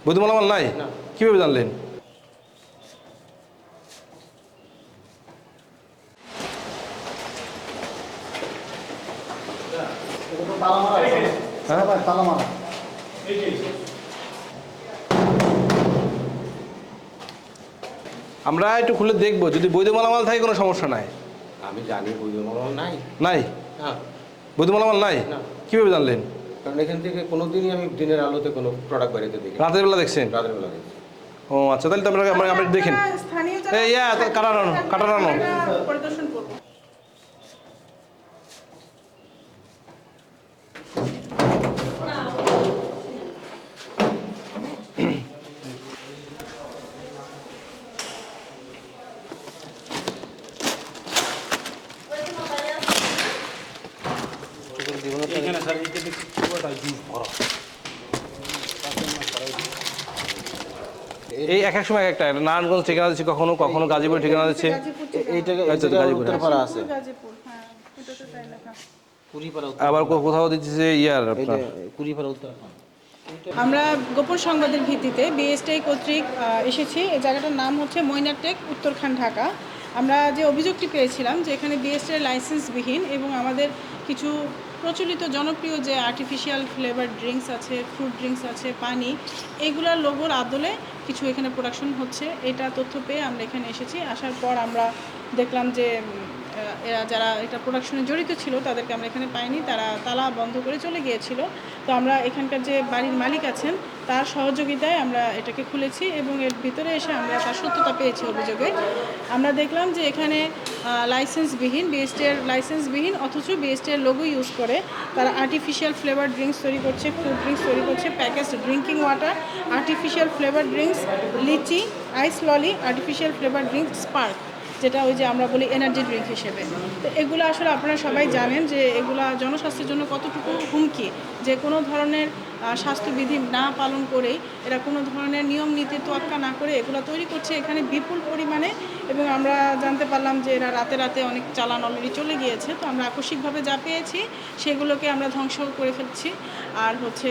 বৈধ মালামাল নাই? কিভাবে জানলেন? আমরা একটু খুলে দেখবো, যদি বৈধ মালামাল থাকে কোনো সমস্যা নাই। আমি জানি বৈধ মালামাল নাই। নাই? হ্যাঁ। বৈধ মালামাল নাই? কিভাবে জানলেন? কারণ এখান থেকে কোনোদিনই আমি দিনের আলোতে কোনো প্রোডাক্ট বাড়িতে দেখি। রাতের বেলা দেখছেন? রাতের বেলা দেখি। ও আচ্ছা, তাহলে তো আমরা দেখেন। এই কাটানো পরিদর্শন করব। এই এক এক সময় একটা নারায়ণগঞ্জ ঠিকানা দিচ্ছে, কখনো কখনো গাজীপুর ঠিকানা দিচ্ছে। উত্তরপাড়া আছে। গাজীপুর, হ্যাঁ, এটাতে তাই লেখা। আবার কোথাও দিচ্ছে ইয়ার আপনার কুড়িপাড়া উত্তরপাড়া। আমরা গোপন সংবাদের ভিত্তিতে বিএসটিআই কর্তৃক এসেছি। এই জায়গাটার নাম হচ্ছে মইনারটেক, উত্তরখান, ঢাকা। আমরা যে অভিযোগটি পেয়েছিলাম যে এখানে বিএসটিআই লাইসেন্সবিহীন এবং আমাদের কিছু প্রচলিত জনপ্রিয় যে আর্টিফিশিয়াল ফ্লেভার ড্রিঙ্কস আছে, ফ্রুট ড্রিঙ্কস আছে, পানি, এগুলার লোগোর আদলে কিছু এখানে প্রোডাকশন হচ্ছে। এটা তথ্য পেয়ে আমরা এখানে এসেছি। আসার পর আমরা দেখলাম যে এরা যারা এটা প্রোডাকশনে জড়িত ছিল তাদেরকে আমরা এখানে পাইনি, তারা তালা বন্ধ করে চলে গিয়েছিল। তো আমরা এখানকার যে বাড়ির মালিক আছেন তার সহযোগিতায় আমরা এটাকে খুলেছি এবং এর ভিতরে এসে আমরা তার সত্যতা পেয়েছি অভিযোগে। আমরা দেখলাম যে এখানে লাইসেন্সবিহীন, বিএসটিআর লাইসেন্সবিহীন, অথচ বিএসটিআর লোগো ইউজ করে তারা আর্টিফিশিয়াল ফ্লেভার ড্রিঙ্কস তৈরি করছে, ফ্রুট ড্রিঙ্কস তৈরি করছে, packaged drinking water, artificial flavour drinks, লিচি, ice lolly, artificial flavour drinks spark, যেটা ওই যে আমরা বলি এনার্জি ড্রিঙ্ক হিসেবে। তো এগুলো আসলে আপনারা সবাই জানেন যে এগুলা জনস্বাস্থ্যের জন্য কতটুকু হুমকি, যে কোনো ধরনের স্বাস্থ্যবিধি না পালন করেই এরা কোনো ধরনের নিয়ম নীতি তোয়াক্কা না করে এগুলো তৈরি করছে এখানে বিপুল পরিমাণে। এবং আমরা জানতে পারলাম যে এরা রাতে রাতে অনেক চালান অলরেডি চলে গিয়েছে। তো আমরা আকস্মিকভাবে যা পেয়েছি সেগুলোকে আমরা ধ্বংস করে ফেলছি। আর হচ্ছে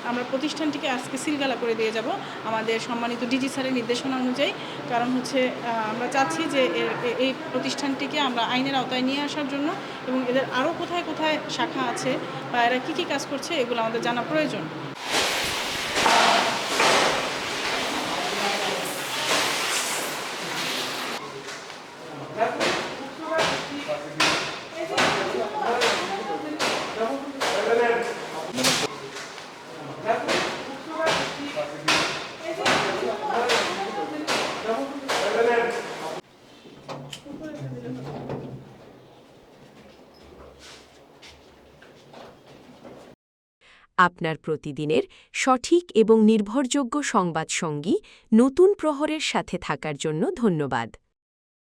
আমরা প্রতিষ্ঠানটিকে আজকে সিলগালা করে দিয়ে যাব আমাদের সম্মানিত ডিজি স্যারের নির্দেশনা অনুযায়ী। কারণ হচ্ছে আমরা চাচ্ছি যে এই প্রতিষ্ঠানটিকে আমরা আইনের আওতায় নিয়ে আসার জন্য, এবং এদের আরও কোথায় কোথায় শাখা আছে বা এরা কী কী কাজ করছে এগুলো আমাদের জানা প্রয়োজন। আপনার প্রতিদিনের সঠিক এবং নির্ভরযোগ্য সংবাদ সঙ্গী নতুন প্রহরের সাথে থাকার জন্য ধন্যবাদ।